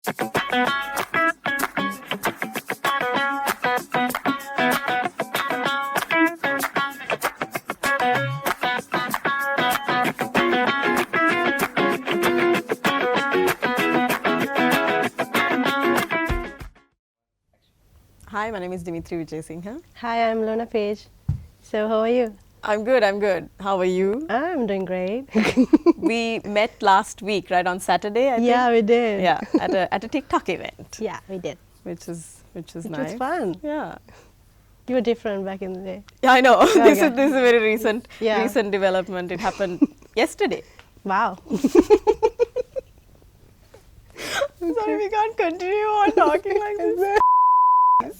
Hi, my name is Dimithri Wijesinghe. Hi, I'm Luna Peech. So how are you? I'm good, I'm good. How are you? I'm doing great. We met last week, right, on Saturday, I think? Yeah, we did. Yeah, at a Tik Tok event. Yeah, we did. Which is It nice. was fun. Yeah. You were different back in the day. Yeah, I know. Okay. This is a very recent Yeah. development. It happened yesterday. Wow. I'm sorry, we can't continue on talking like this.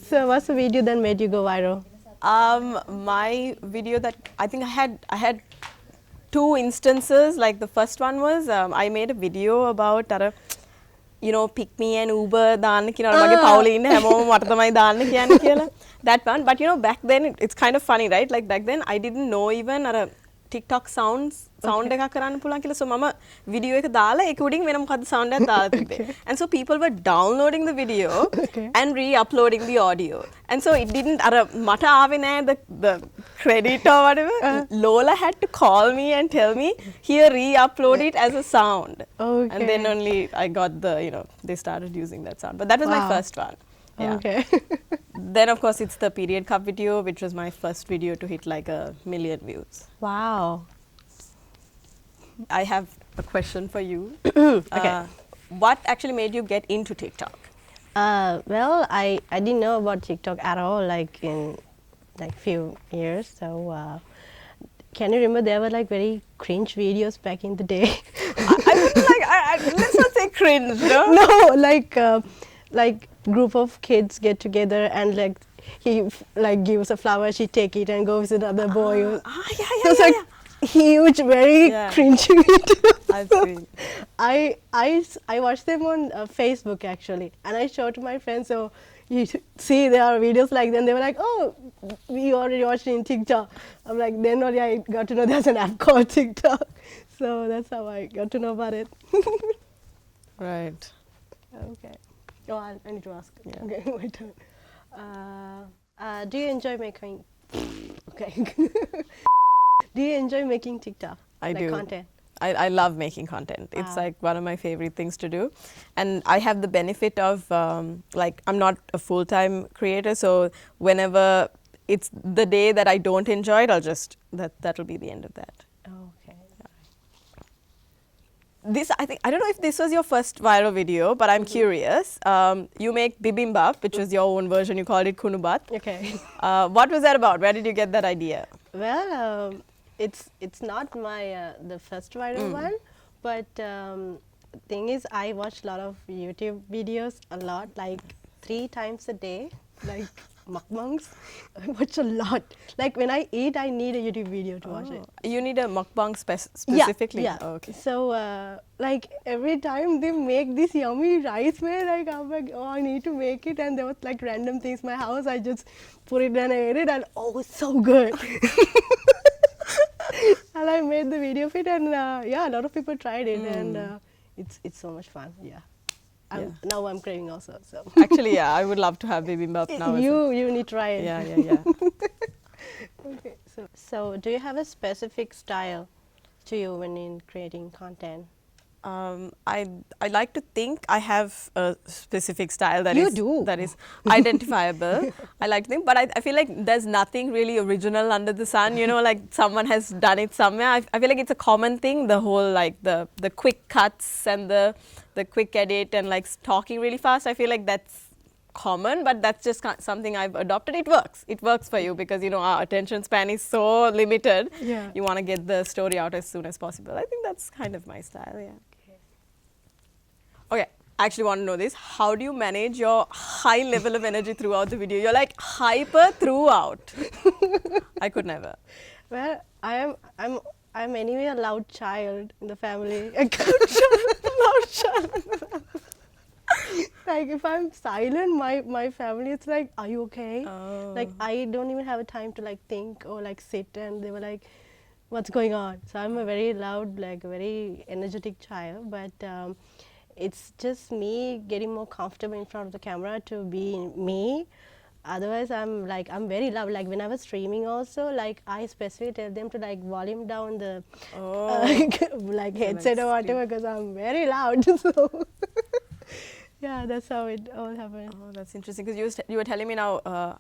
So what's the video that made you go viral? My video that I think I had two instances. Like the first one was I made a video about pick me and Uber දාන්න කියන මගේ පවුලේ ඉන්න හැමෝම මට තමයි දාන්න කියන්නේ කියලා. That one, but back then it's kind of funny, right? Like back then I didn't know even TikTok sound එකක් කරන්න පුළුවන් කියලා. So මම video එක දාලා ඒක උඩින් වෙන මොකද්ද sound එකක් දාලා තිබ්බේ. And so people were downloading the video and re-uploading the audio. And so it didn't මට ආවේ නෑ the credit or whatever. Lola had to call me and tell me, here re-upload it as a sound. Okay. And then only I got they started using that sound. But that was my first one. Yeah. Okay. Then of course it's the period cup video, which was my first video to hit like 1 million views. Wow. I have a question for you. Okay. What actually made you get into TikTok? Well, I didn't know about TikTok at all, like in few years. So can you remember there were like very cringe videos back in the day? I wouldn't let's not say cringe, no? No, like group of kids get together and he gives a flower, she take it and goes with another boy. Yeah. It's like huge, very cringy videos. I've seen. I watched them on Facebook actually, and I showed to my friends. So you see there are videos like them. They were like, oh, we already watched it in TikTok. I'm like, then only I got to know there's an app called TikTok. So that's how I got to know about it. Right. Okay. Oh, I need to ask. Yeah. Okay, my turn. Do you enjoy making? Okay. Do you enjoy making TikTok? I do. Content. I love making content. It's like one of my favorite things to do. And I have the benefit of I'm not a full-time creator, so whenever it's the day that I don't enjoy it, that'll be the end of that. Okay. I don't know if this was your first viral video, but I'm curious. You make bibimbap, which was your own version. You called it kunubat. Okay. What was that about? Where did you get that idea? Well, it's not my the first viral one, but thing is, I watch a lot of YouTube videos a lot, like 3 times a day, like mukbangs. I watch a lot. Like when I eat, I need a YouTube video to watch it. You need a mukbang specifically? Yeah. Oh, okay. So like every time they make this yummy rice, man, I'm like, oh, I need to make it. And there was like random things in my house. I just put it and I ate it, and oh, it's so good. And I made the video of it, and a lot of people tried it, and it's so much fun. Yeah. Now I'm craving also. So Actually, yeah, I would love to have bibimbap now. You need to try it. Yeah. Okay. So do you have a specific style to you when in creating content? I like to think I have a specific style that is identifiable. I like to think, but I feel like there's nothing really original under the sun. Like someone has done it somewhere. I feel like it's a common thing. The whole the quick cuts and the quick edit and talking really fast. I feel like that's common, but that's just something I've adopted. It works. It works for you because our attention span is so limited. Yeah. You want to get the story out as soon as possible. I think that's kind of my style. Yeah. Okay, I actually want to know this. How do you manage your high level of energy throughout the video? You're like hyper throughout. I could never. Well, I'm anyway a loud child in the family. Loud child. Like if I'm silent, my family, it's like, are you okay? Oh. Like I don't even have a time to think or sit, and they were like, what's going on? So I'm a very loud, very energetic child, but it's just me getting more comfortable in front of the camera to be me. Otherwise, I'm very loud. Like when I was streaming also, like I specifically tell them to like volume down the like headset or whatever because I'm very loud. So yeah, that's how it all happened. Oh, that's interesting because you were telling me now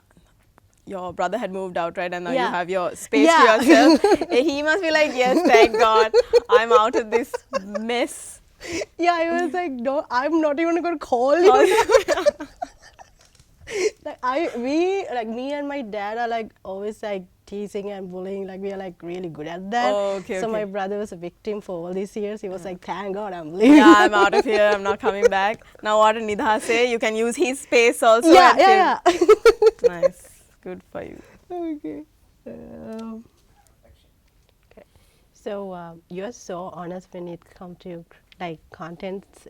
your brother had moved out, right? And now you Yeah. have your space Yeah. to yourself. He must be like, yes, thank God, I'm out of this mess. Yeah, I was like, no, I'm not even going to call you. Like me and my dad are like always like teasing and bullying. Like we are like really good at that. Oh, okay, so okay. my brother was a victim for all these years. He was like, thank God I'm leaving. Yeah, I'm out of here. I'm not coming back. Now what did Nidha say? You can use his space also. Yeah, and yeah, yeah. Nice. Good for you. Okay. Okay. So you're so honest when it comes to like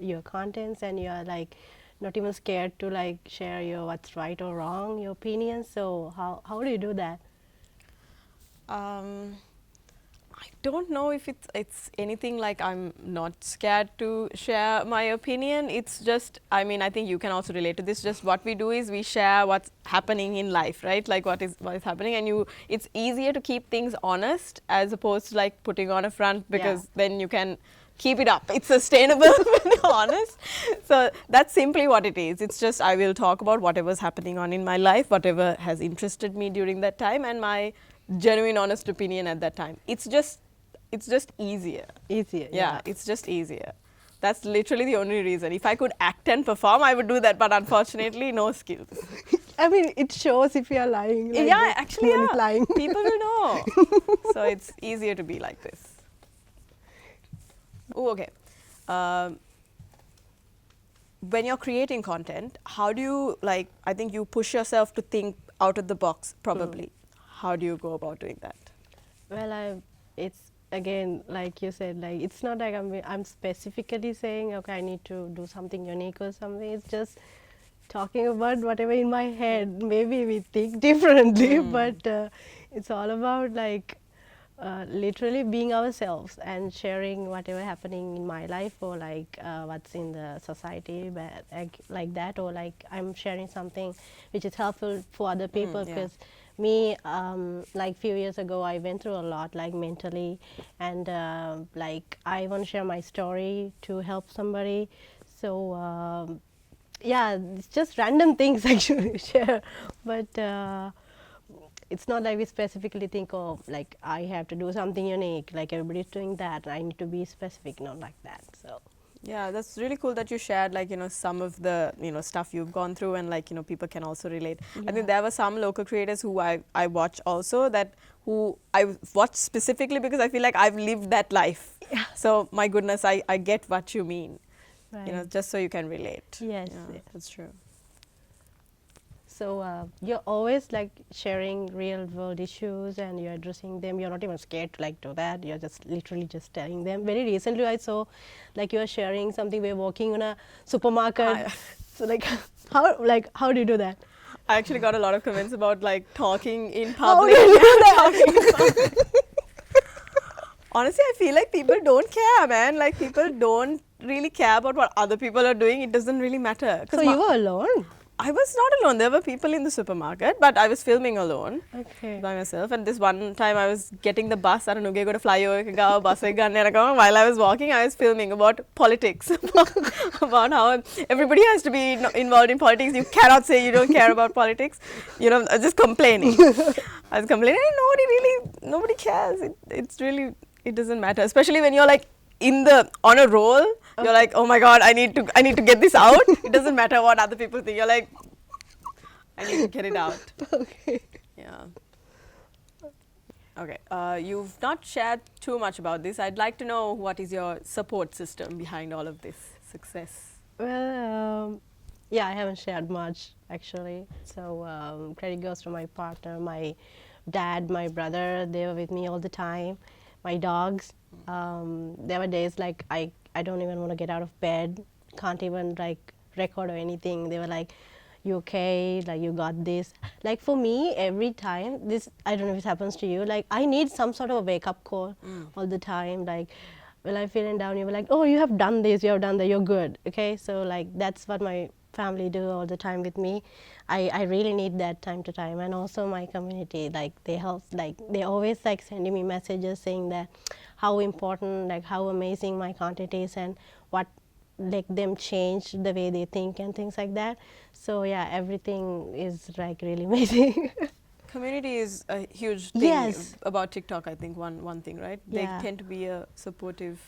your contents, and you're like not even scared to like share your what's right or wrong, your opinions. So how do you do that? I don't know if it's anything like I'm not scared to share my opinion. It's just, I mean, I think you can also relate to this. Just what we do is we share what's happening in life, right? Like what is happening, and it's easier to keep things honest as opposed to like putting on a front, because then you can keep it up. It's sustainable when you're honest. So that's simply what it is. It's just I will talk about whatever's happening on in my life, whatever has interested me during that time, and my genuine honest opinion at that time. It's just easier. Easier. Yeah, it's just easier. That's literally the only reason. If I could act and perform, I would do that, but unfortunately, no skills. I mean, it shows if you are lying. Like Yeah, actually, when it's lying. people will know. So it's easier to be like this. Oh, okay. When you're creating content, how do you, like, I think you push yourself to think out of the box, probably. How do you go about doing that? Well, it's again like you said, like it's not like I'm specifically saying, okay, I need to do something unique or something. It's just talking about whatever in my head. Maybe we think differently, but it's all about like literally being ourselves and sharing whatever happening in my life, or like what's in the society, but like that, or like I'm sharing something which is helpful for other people, because me, like few years ago, I went through a lot, like mentally, and like I want to share my story to help somebody. So yeah, it's just random things actually share, but it's not like we specifically think, oh, like I have to do something unique, like everybody's doing that, I need to be specific, not like that. So yeah, that's really cool that you shared, like, some of the, stuff you've gone through, and like, people can also relate. I think there were some local creators who I watch also, who I watch specifically because I feel like I've lived that life. Yeah. So my goodness, I get what you mean, right. just so you can relate. Yes, Yeah, yes. that's true. So you're always like sharing real world issues and you're addressing them. You're not even scared to like do that. You're just literally just telling them. Very recently I saw like you're sharing something. We're walking in a supermarket. So like how do you do that? I actually got a lot of comments about like talking in How public. do you do that? Honestly, I feel like people don't care, man. Like people don't really care about what other people are doing. It doesn't really matter. So you were alone? I was not alone. There were people in the supermarket, but I was filming alone by myself. And this one time I was getting the bus. I don't know, go to flyover, bus while I was walking, I was filming about politics, about how everybody has to be involved in politics. You cannot say you don't care about politics. Just complaining. I was complaining, and nobody cares. It doesn't matter, especially when you're like on a roll. You're like, oh my God, I need to get this out. It doesn't matter what other people think. You're like, I need to get it out. Okay. Yeah. Okay. You've not shared too much about this. I'd like to know what is your support system behind all of this success. Well, yeah, I haven't shared much actually. So credit goes to my partner, my dad, my brother. They were with me all the time. My dogs. There were days like I don't even want to get out of bed, can't even like record or anything. They were like, you okay, like you got this. Like for me, every time this, I don't know if it happens to you, like I need some sort of a wake up call all the time. Like when I'm feeling down, you were like, oh, you have done this, you have done that, you're good. Okay, so like that's what my family do all the time with me. I really need that time to time, and also my community, like they help, like they always like sending me messages saying that how important, like how amazing my content is, and what like them change the way they think and things like that. So yeah, everything is like really amazing. Community is a huge thing Yes. about TikTok, I think, one thing, right? Yeah. They tend to be a supportive,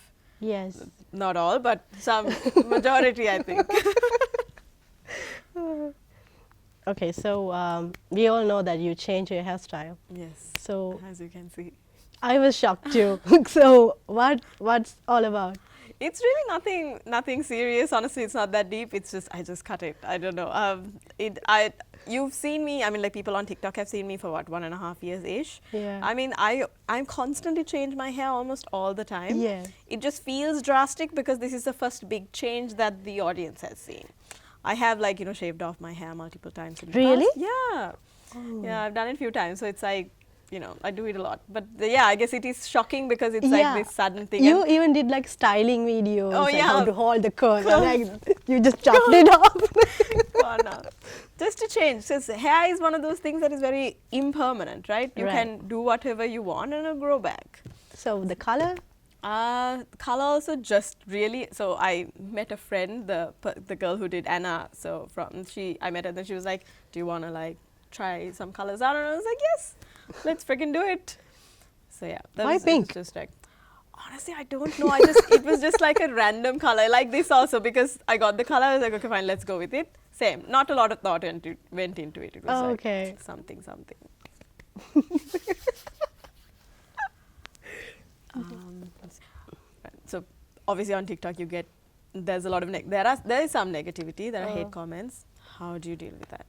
Yes. not all, but some majority, I think. Okay, so we all know that you change your hairstyle. Yes, So as you can see. I was shocked too. So what's all about? It's really nothing serious. Honestly, it's not that deep. It's just I just cut it. I don't know. You've seen me. I mean, like people on TikTok have seen me for what 1.5 years ish. Yeah. I mean, I'm constantly change my hair almost all the time. Yeah. It just feels drastic because this is the first big change that the audience has seen. I have like shaved off my hair multiple times. In the Really? past. Yeah. Oh. Yeah, I've done it a few times. So it's like. I do it a lot. But yeah, I guess it is shocking because it's Yeah. like this sudden thing. You even did like styling videos, Oh, like yeah. how to hold the curl. Like you just chopped it off. Gone now. Just to change. Since hair is one of those things that is very impermanent, right? You Right. can do whatever you want and it'll grow back. So the color? Color also just really. So I met a friend, the girl who did Anna. So I met her, then she was like, "Do you want to like try some colors out?" And I was like, "Yes, let's freaking do it." So yeah, Why it was pink? just like, honestly, I don't know. It was just like a random color, like this also, because I got the color. I was like, okay, fine, let's go with it. Same. Not a lot of thought went into it. It was Oh, like okay. something. So obviously on TikTok there's a lot of there is some negativity. There are hate comments. How do you deal with that?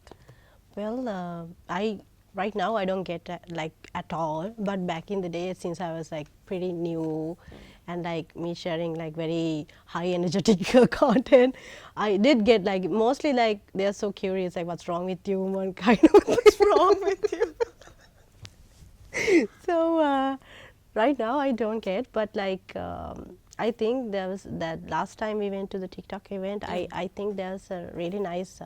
Well, right now I don't get like at all. But back in the day, since I was like pretty new, and like me sharing like very high energetic content, I did get like mostly like they're so curious like what's wrong with you, one kind of what's wrong with you. So right now I don't get, but like I think there was that last time we went to the TikTok event. I think there's a really nice.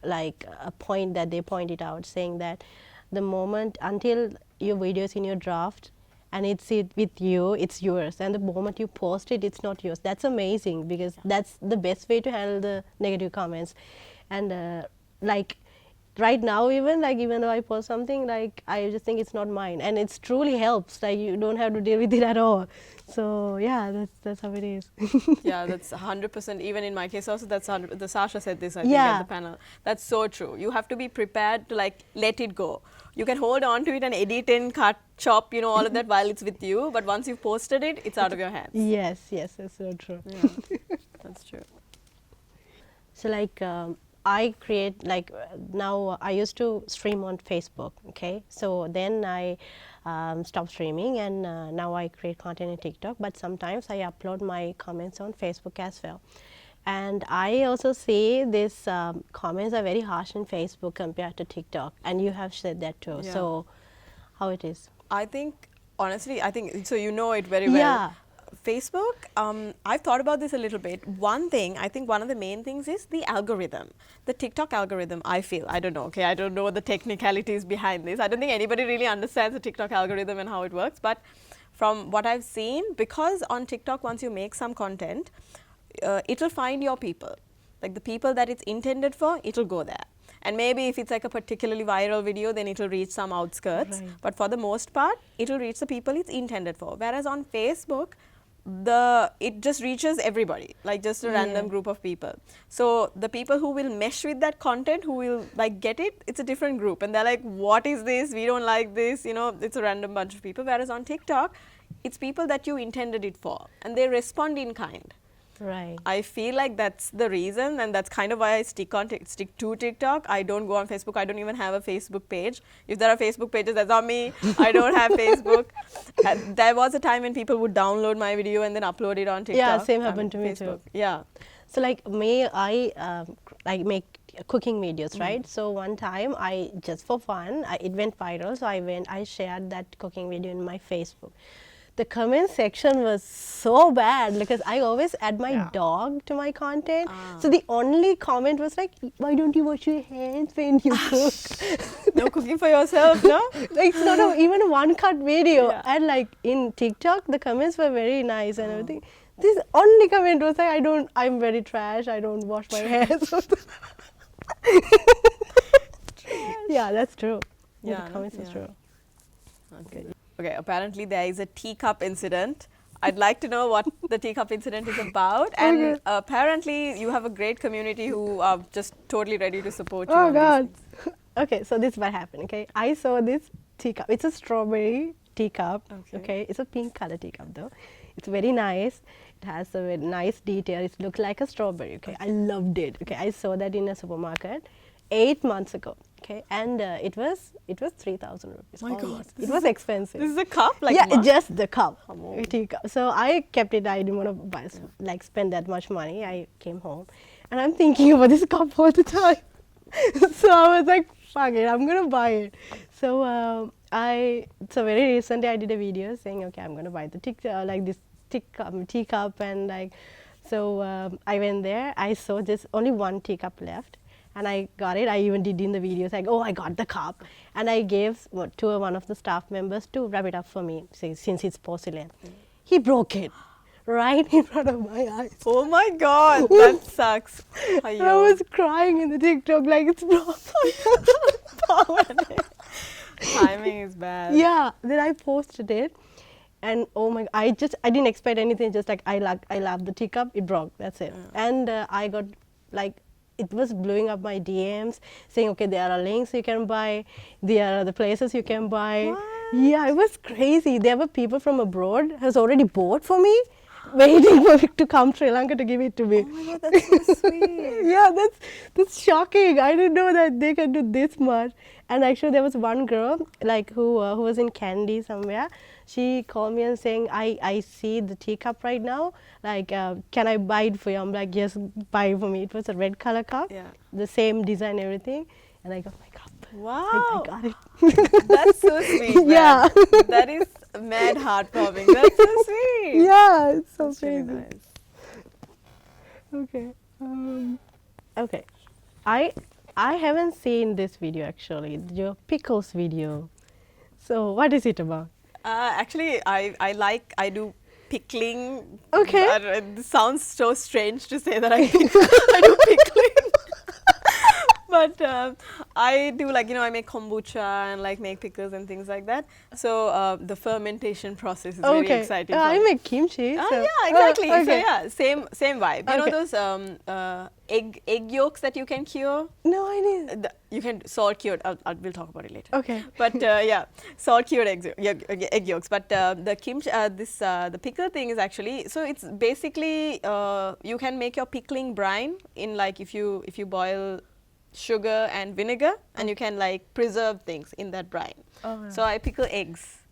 Like a point that they pointed out, saying that the moment until your video is in your draft and it's with you, it's yours, and the moment you post it, it's not yours. That's amazing, because that's the best way to handle the negative comments. And like right now, even though I post something, like I just think it's not mine, and it's truly helps. Like you don't have to deal with it at all. So yeah, that's how it is. Yeah, that's 100%. Even in my case also, that's 100%. The Sasha said this, I think, Yeah. at the panel. That's so true. You have to be prepared to like let it go. You can hold on to it and edit and cut, chop, all of that while it's with you. But once you've posted it, it's out of your hands. Yes, that's so true. Yeah, that's true. So like I create like now I used to stream on Facebook, okay? So then I stopped streaming, and now I create content in TikTok, but sometimes I upload my comments on Facebook as well. And I also see these comments are very harsh in Facebook compared to TikTok, and you have said that too. Yeah. So how it is? I think, honestly, so you know it very well. Yeah. Facebook, I've thought about this a little bit. One thing, I think one of the main things is the algorithm. The TikTok algorithm, I feel. I don't know, okay? I don't know the technicalities behind this. I don't think anybody really understands the TikTok algorithm and how it works. But from what I've seen, because on TikTok, once you make some content, it'll find your people. Like the people that it's intended for, it'll go there. And maybe if it's like a particularly viral video, then it'll reach some outskirts. Right. But for the most part, it'll reach the people it's intended for. Whereas on Facebook, it just reaches everybody, like just a random group of people. So the people who will mesh with that content, who will like get it, it's a different group. And they're like, what is this? We don't like this. It's a random bunch of people. Whereas on TikTok, it's people that you intended it for. And they respond in kind. Right. I feel like that's the reason, and that's kind of why I stick to TikTok. I don't go on Facebook. I don't even have a Facebook page. If there are Facebook pages, that's on me. I don't have Facebook. There was a time when people would download my video and then upload it on TikTok. Yeah, same happened to me Facebook. too. Yeah. So like I like make cooking videos, right? So one time I just for fun, it went viral. So I shared that cooking video in my Facebook. the comment section was so bad because I always add my Yeah. dog to my content. So the only comment was like, why don't you wash your hands when you cook? No cooking for yourself, no? Like, it's not even a one-cut video. Yeah. And like in TikTok, the comments were very nice and everything. This only comment was like, I'm very trash. I don't wash my hands. Yeah, that's true. Yeah, The comments was yeah. true. Okay, apparently there is a teacup incident. I'd like to know what the teacup incident is about. And Okay. apparently you have a great community who are just totally ready to support you. Oh on these God. things. Okay, so this is what happened. Okay, I saw this teacup. It's a strawberry teacup. Okay. Okay, it's a pink color teacup though. It's very nice. It has a very nice detail. It looks like a strawberry. Okay, I loved it. Okay, I saw that in a supermarket 8 months ago. Okay, and it was 3,000 rupees. My God, almost. this It was expensive. This is a cup? Like yeah, mug? just the cup. Come on. A teacup. So I kept it. I didn't want to buy, like spend that much money. I came home, and I'm thinking about this cup all the time. So I was like, fuck it, I'm gonna buy it. So so very recently I did a video saying, okay, I'm gonna buy the teacup, and like, so I went there. I saw just only one teacup left. And I got it. I even did in the videos like, oh, I got the cup. And I gave to one of the staff members to wrap it up for me, since it's porcelain. He broke it right in front of my eyes. Oh my God, that sucks. I was crying in the TikTok like it's broken. Timing is bad. Yeah. Then I posted it. And oh my, I didn't expect anything. Just like, I love the teacup. It broke. That's it. And I got like, it was blowing up my DMs saying, okay, there are links you can buy, there are the places you can buy. What? Yeah, it was crazy. There were people from abroad has already bought for me, waiting for me to come to Sri Lanka to give it to me. Oh my God, that's so sweet. Yeah, that's shocking. I didn't know that they can do this much. And actually, there was one girl like who was in Candy somewhere. She called me and saying, I see the teacup right now. Like, can I buy it for you? I'm like, yes, buy it for me. It was a red color cup, Yeah. the same design, everything. And I got my cup. Wow. I got it. That's so sweet. Man. Yeah. That is mad heartwarming. That's so sweet. Yeah, it's so That's really crazy. nice. Okay. Okay. I haven't seen this video actually, your pickles video. So what is it about? Actually, I do pickling. Okay. But it sounds so strange to say that I do pickling. But I do like, I make kombucha and like make pickles and things like that. So the fermentation process is very exciting. for I me. make kimchi. Ah, so- yeah, exactly. okay. So yeah, same vibe. You Okay. know those egg yolks that you can cure? No, I didn't. You can salt cured. We'll talk about it later. Okay. But yeah, salt cured egg yolks. But the kimchi, the pickle thing is actually, so it's basically you can make your pickling brine in like if you boil sugar and vinegar, and you can like preserve things in that brine. Oh, So I pickle eggs,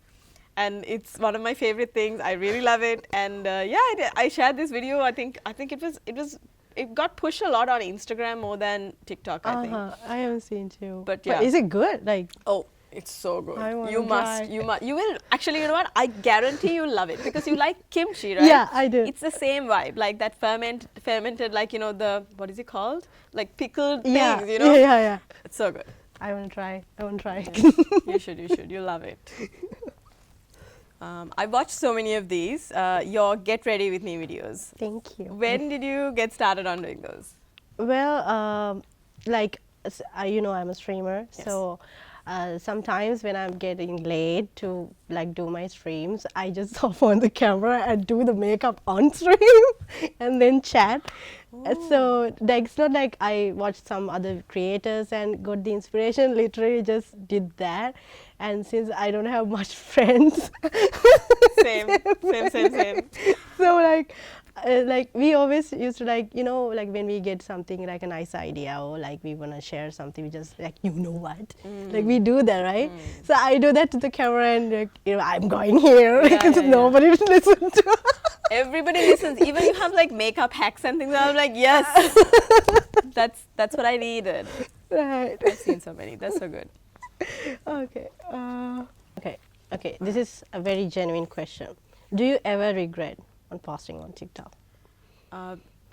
and it's one of my favorite things. I really love it, and yeah, I shared this video. I think it got pushed a lot on Instagram more than TikTok. I think. I haven't seen too. But yeah. is it good? Like, Oh, it's so good. I wanna You must. try. You will actually. You know what? I guarantee you'll love it because you like kimchi, right? Yeah, I do. It's the same vibe, like that fermented, like the what is it called? Like pickled yeah, things, you know. yeah. It's so good. I want to try. You should. You'll love it. I've watched so many of these. Your Get Ready With Me videos. Thank you. When did you get started on doing those? Well, like, I'm a streamer, Yes. so sometimes when I'm getting late to like do my streams, I just hop on the camera and do the makeup on stream and then chat. So like, it's not like I watched some other creators and got the inspiration. Literally just did that. And since I don't have much friends, Same. so like we always used to like when we get something like a nice idea or like we want to share something, we just like what like we do that, right? So I do that to the camera and like, I'm going here because nobody listens to. Everybody listens. Even you have like makeup hacks and things. I'm like, yes, that's what I needed. Right. I've seen so many. That's so good. Okay. Okay. This is a very genuine question. Do you ever regret on posting on TikTok?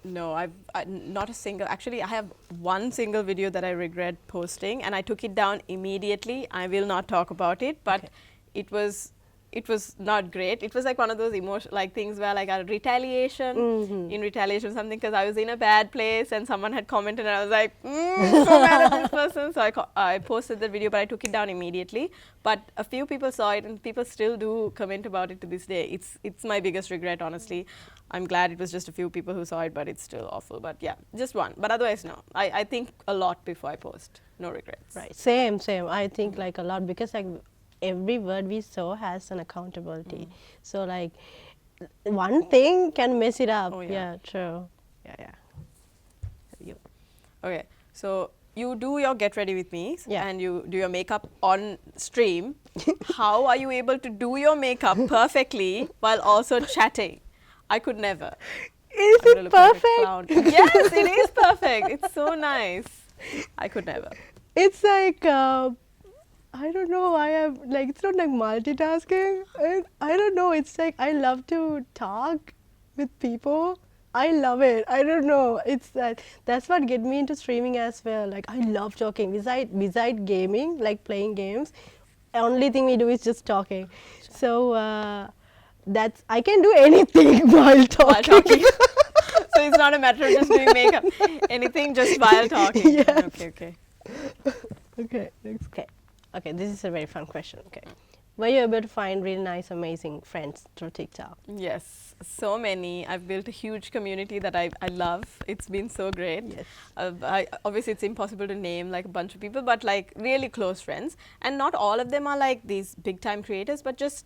No, not a single. Actually, I have one single video that I regret posting, and I took it down immediately. I will not talk about it, but Okay. it was not great. It was like one of those things where like a retaliation, in retaliation something, because I was in a bad place and someone had commented and I was like, so mad at this person. So I posted the video, but I took it down immediately. But a few people saw it and people still do comment about it to this day. It's my biggest regret, honestly. I'm glad it was just a few people who saw it, but it's still awful. But yeah, just one. But otherwise, no. I think a lot before I post. No regrets. Right. Same. I think like a lot, because like every word we sow has an accountability. So like one thing can mess it up. Oh, yeah. Yeah, true. Yeah. You. Okay, so you do your get ready with me, Yeah. and you do your makeup on stream. How are you able to do your makeup perfectly while also chatting? I could never. Is I'm gonna it look like a perfect? clown. Yes, it is perfect. It's so nice. I could never. It's like I don't know. I am like, it's not like multitasking. I don't know. It's like I love to talk with people. I love it. I don't know. It's that's what get me into streaming as well. Like I love talking. Beside gaming, like playing games, only thing we do is just talking. So that's, I can do anything while talking. While talking. So it's not a matter of just doing makeup. Anything just while talking. Yes. Okay. Okay. Okay. This is a very fun question. Okay. Were you able to find really nice, amazing friends through TikTok? Yes, so many. I've built a huge community that I love. It's been so great. Yes. Obviously, it's impossible to name like a bunch of people, but like really close friends. And not all of them are like these big time creators, but just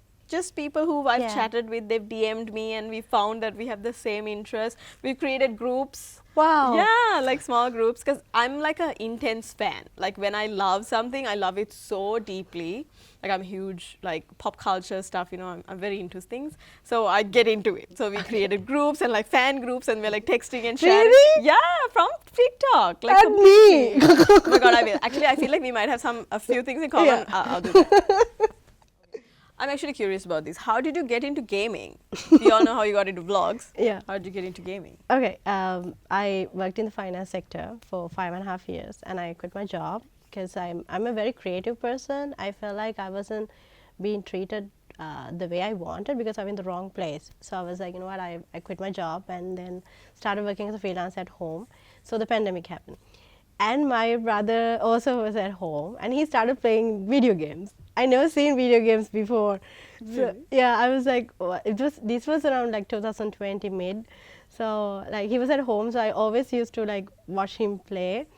people who I've Yeah. chatted with. They've DM'd me and we found that we have the same interests. We've created groups. Wow. Yeah, like small groups, because I'm like an intense fan. Like when I love something, I love it so deeply. Like I'm huge like pop culture stuff, you know, I'm very into things. So I get into it. So we created groups and like fan groups, and we're like texting and sharing. Really? Yeah, from TikTok. Like And me. oh my god, I will. Actually, I feel like we might have a few things in common. Yeah. I'll do that. I'm actually curious about this. How did you get into gaming? We all know how you got into vlogs. Yeah. How did you get into gaming? Okay. I worked in the finance sector for 5.5 years, and I quit my job because I'm a very creative person. I felt like I wasn't being treated the way I wanted because I'm in the wrong place. So I was like, you know what? I quit my job and then started working as a freelance at home. So the pandemic happened. And my brother also was at home, and he started playing video games. I never seen video games before. So yeah, I was like, this was around like 2020 mid. So like he was at home, so I always used to like watch him play.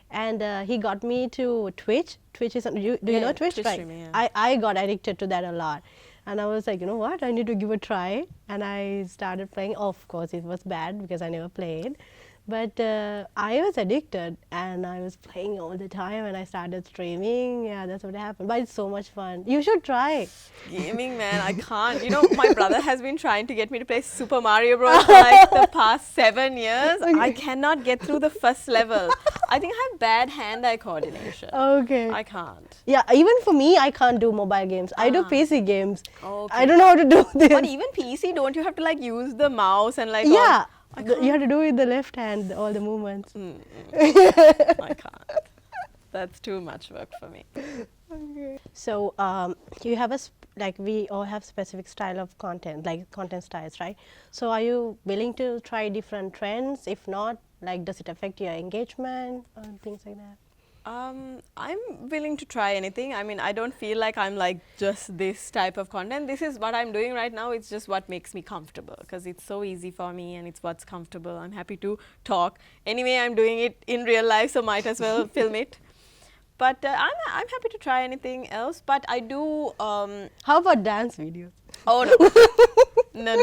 And he got me to Twitch. Twitch is, do you know Twitch? Twitch Right. streaming, yeah. I got addicted to that a lot. And I was like, you know what, I need to give a try. And I started playing. Of course, it was bad because I never played. But I was addicted, and I was playing all the time, and I started streaming. Yeah, that's what happened. But it's so much fun. You should try. Gaming, man, I can't. You know, my brother has been trying to get me to play Super Mario Bros. For like the past 7 years. Okay. I cannot get through the first level. I think I have bad hand-eye coordination. Okay. I can't. Yeah, even for me, I can't do mobile games. I do PC games. Okay. I don't know how to do this. But even PC, don't you have to like use the mouse and like Yeah, all, you have to do with the left hand, all the movements. I can't. That's too much work for me. So you have like we all have specific style of content, like content styles, right? So are you willing to try different trends? If not, like does it affect your engagement or things like that? I'm willing to try anything. I mean, I don't feel like I'm like just this type of content. This is what I'm doing right now. It's just what makes me comfortable because it's so easy for me and it's what's comfortable. I'm happy to talk. Anyway, I'm doing it in real life, so might as well film it. But I'm happy to try anything else. But I do. How about dance videos? Oh no. No.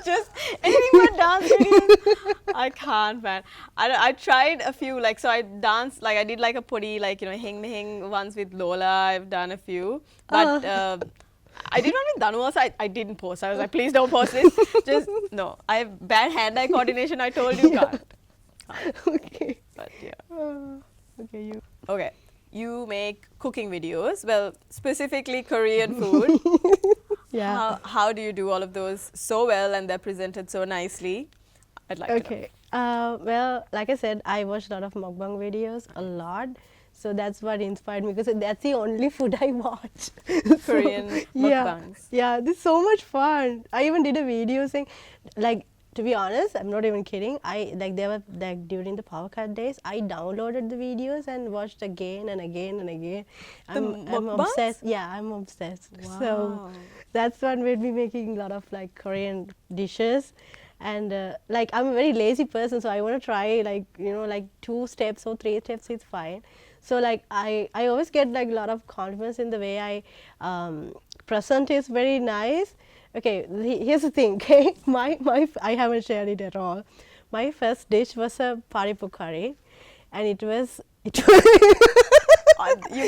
Just anything but dance videos. I can't, man. I tried a few, like, so I danced, like I did like a puri, like, you know, hing ones with Lola. I've done a few. But I did one with Danu also. I didn't post. I was like, please don't post this. Just, no. I have bad hand-eye coordination. I told you, can't. Okay. But yeah. Okay, you. Okay. You make cooking videos. Well, specifically Korean food. Yeah. How do you do all of those so well and they're presented so nicely? I'd like to know. Okay. Well, like I said, I watch a lot of mukbang videos a lot. So that's what inspired me because that's the only food I watch. Korean Yeah, mukbangs. yeah, this is so much fun. I even did a video saying, like, to be honest, I'm not even kidding. There were like during the power cut days, I downloaded the videos and watched again and again and again. I'm mukbangs? obsessed. Yeah, I'm obsessed. So Wow. that's what made me making a lot of like Korean dishes. And like I'm a very lazy person, so I want to try like like 2 steps or 3 steps is fine. So like I always get like a lot of confidence in the way I present is very nice. Okay, here's the thing. Okay, my I haven't shared it at all. My first dish was a paripu curry, and it was You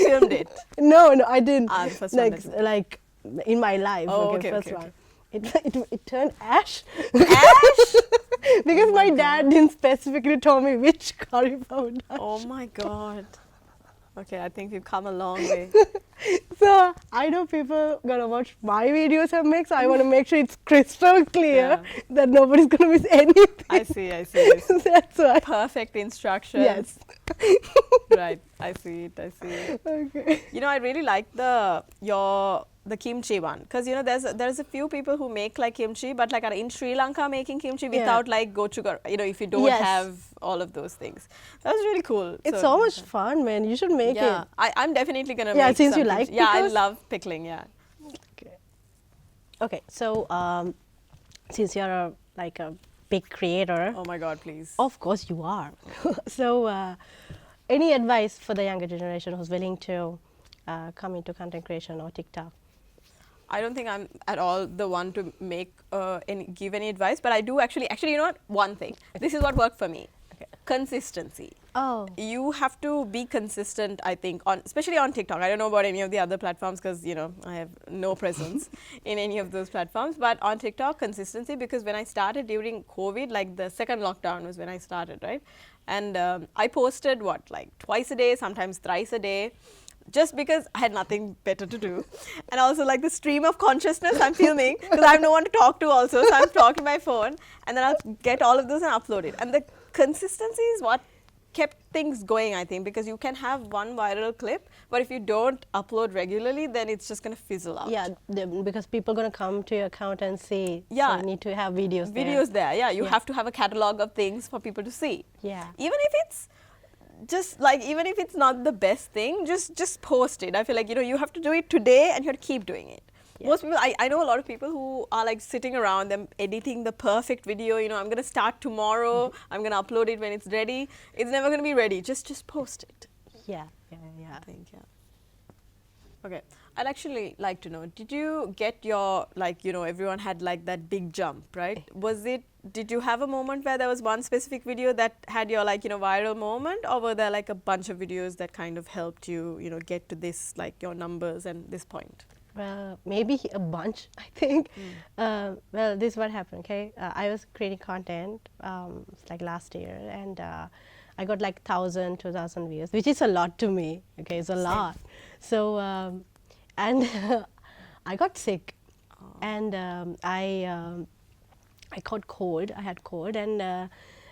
filmed it. no, I didn't. The first one like that like in my life. Oh, okay, first okay. one. It turned ash. Ash? Because Oh my my dad didn't specifically tell me which curry powder. Oh my god. Okay, I think we've come a long way. So I know people gonna watch my videos and make, so I want to make sure it's crystal clear Yeah. that nobody's gonna miss anything. I see. That's why. Perfect instructions. Yes. Right. I see it. Okay. You know, I really like the kimchi one because there's a few people who make like kimchi, but like are in Sri Lanka making kimchi Yeah. without like gochugar. If you don't Yes. have all of those things. That was really cool. It's so much fun, man. You should make Yeah, it. I'm definitely gonna Yeah, make since some you like kimchi. Yeah, I pickles. love pickling. Yeah. Okay. So since you're a big creator, Oh my God, please. of course you are. So any advice for the younger generation who's willing to come into content creation or TikTok? I don't think I'm at all the one to give any advice, but I do actually, you know what? One thing. This is what worked for me. Okay. Consistency. Oh. You have to be consistent, I think, especially on TikTok. I don't know about any of the other platforms because, I have no presence in any of those platforms. But on TikTok, consistency, because when I started during COVID, like the second lockdown was when I started, right? And I posted, twice a day, sometimes thrice a day, just because I had nothing better to do. And also like the stream of consciousness I'm filming because I have no one to talk to also. So I'm talking my phone and then I'll get all of those and upload it. And the consistency is what kept things going, I think, because you can have one viral clip, but if you don't upload regularly, then it's just going to fizzle out. Yeah, because people are going to come to your account and see. Yeah. So you need to have videos there. Yeah, you have to have a catalog of things for people to see. Yeah. Even if it's even if it's not the best thing, just post it. I feel like, you have to do it today and you have to keep doing it. Yeah. Most people, I know a lot of people who are like sitting around them editing the perfect video, I'm going to start tomorrow, I'm going to upload it when it's ready. It's never going to be ready. Just post it. Yeah. I think, yeah. Okay, I'd actually like to know, did you get your, everyone had like that big jump, right? Did you have a moment where there was one specific video that had your viral moment, or were there like a bunch of videos that kind of helped you, get to this, your numbers and this point? Well, maybe a bunch, I think. Well, this is what happened, okay? I was creating content last year, and I got 1,000, 2,000 views, which is a lot to me, okay? It's a lot. So, and I got sick, and I caught cold. I had cold, and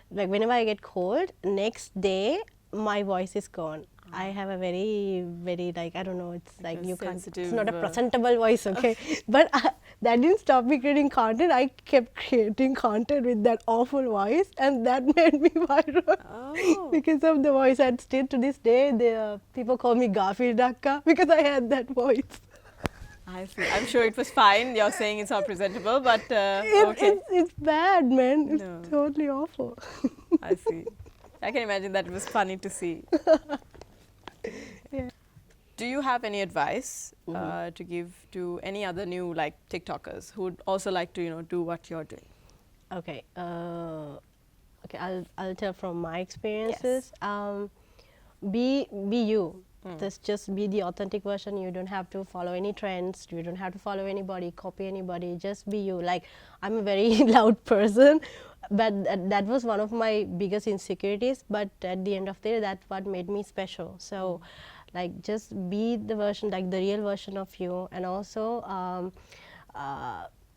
whenever I get cold, next day my voice is gone. I have a very, very I don't know. It's you can't. It's not a presentable voice, okay. But that didn't stop me creating content. I kept creating content with that awful voice, and that made me viral. Oh. Because of the voice. And still to this day, the people call me Gafir Dakka because I had that voice. I see. I'm sure it was fine. You're saying it's not presentable, but okay. It's bad, man. It's totally awful. I see. I can imagine that it was funny to see. Yeah. Do you have any advice to give to any other new TikTokers who would also like to do what you're doing? Okay. Okay. I'll tell from my experiences. Yes. Be you. Just be the authentic version. You don't have to follow any trends. You don't have to follow anybody, copy anybody. Just be you. I'm a very loud person, but that was one of my biggest insecurities. But at the end of the day, that's what made me special. So, just be the version, the real version of you. And also,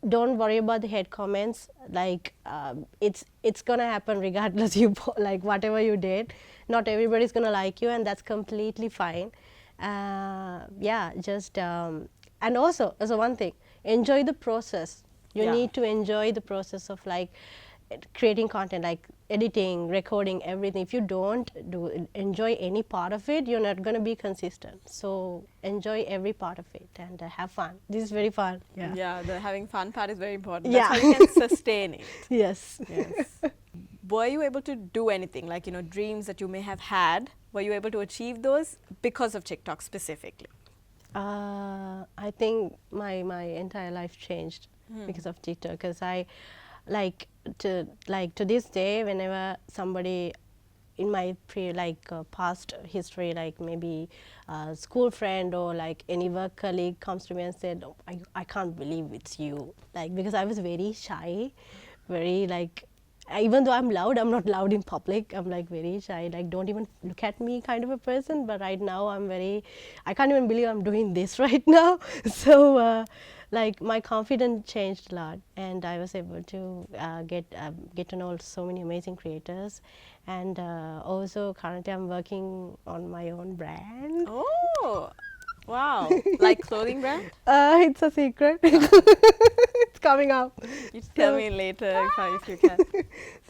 don't worry about the hate comments. Like it's gonna happen regardless. You like whatever you did. Not everybody's gonna like you, and that's completely fine. Yeah, just and also as a one thing, enjoy the process. You Yeah. need to enjoy the process of like creating content, like editing, recording, everything. If you don't enjoy any part of it, you're not going to be consistent. So enjoy every part of it and have fun. This is very fun. Yeah. Yeah, the having fun part is very important. Yeah. That's how you can sustain it. Yes. Yes. Were you able to do anything, like, you know, dreams that you may have had, were you able to achieve those because of TikTok specifically? I think my entire life changed because of TikTok. Because I to this day, whenever somebody in my past history, like maybe a school friend or like any work colleague comes to me and said, oh, I can't believe it's you. Like, because I was very shy, very like, even though I'm loud, I'm not loud in public. I'm like very shy, like don't even look at me kind of a person. But right now I'm very, I can't even believe I'm doing this right now. So like my confidence changed a lot, and I was able to get to know so many amazing creators. And also currently I'm working on my own brand. Oh, wow. Like clothing brand? It's a secret. It's coming up. You tell me later if you can.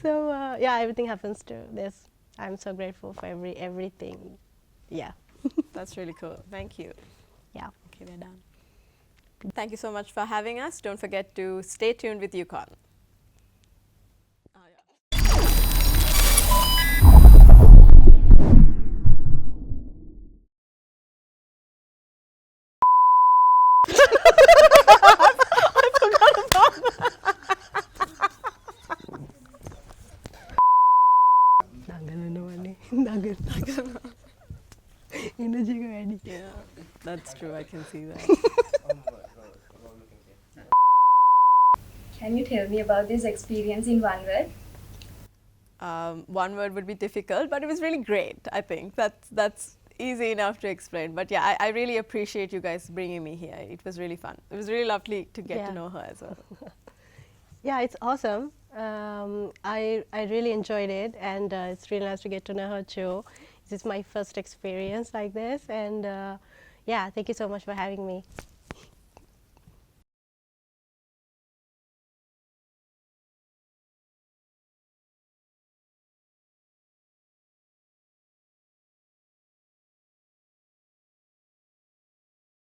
So yeah, everything happens to this. I'm so grateful for everything. Yeah. That's really cool. Thank you. Yeah. Okay, we're done. Thank you so much for having us. Don't forget to stay tuned with YouCon. Yeah, that's true. I can see that. Can you tell me about this experience in one word? One word would be difficult, but it was really great. I think that's easy enough to explain. But yeah, I really appreciate you guys bringing me here. It was really fun. It was really lovely to get to know her as well. Yeah, it's awesome. I really enjoyed it, and it's really nice to get to know her too. This is my first experience like this, and yeah, thank you so much for having me.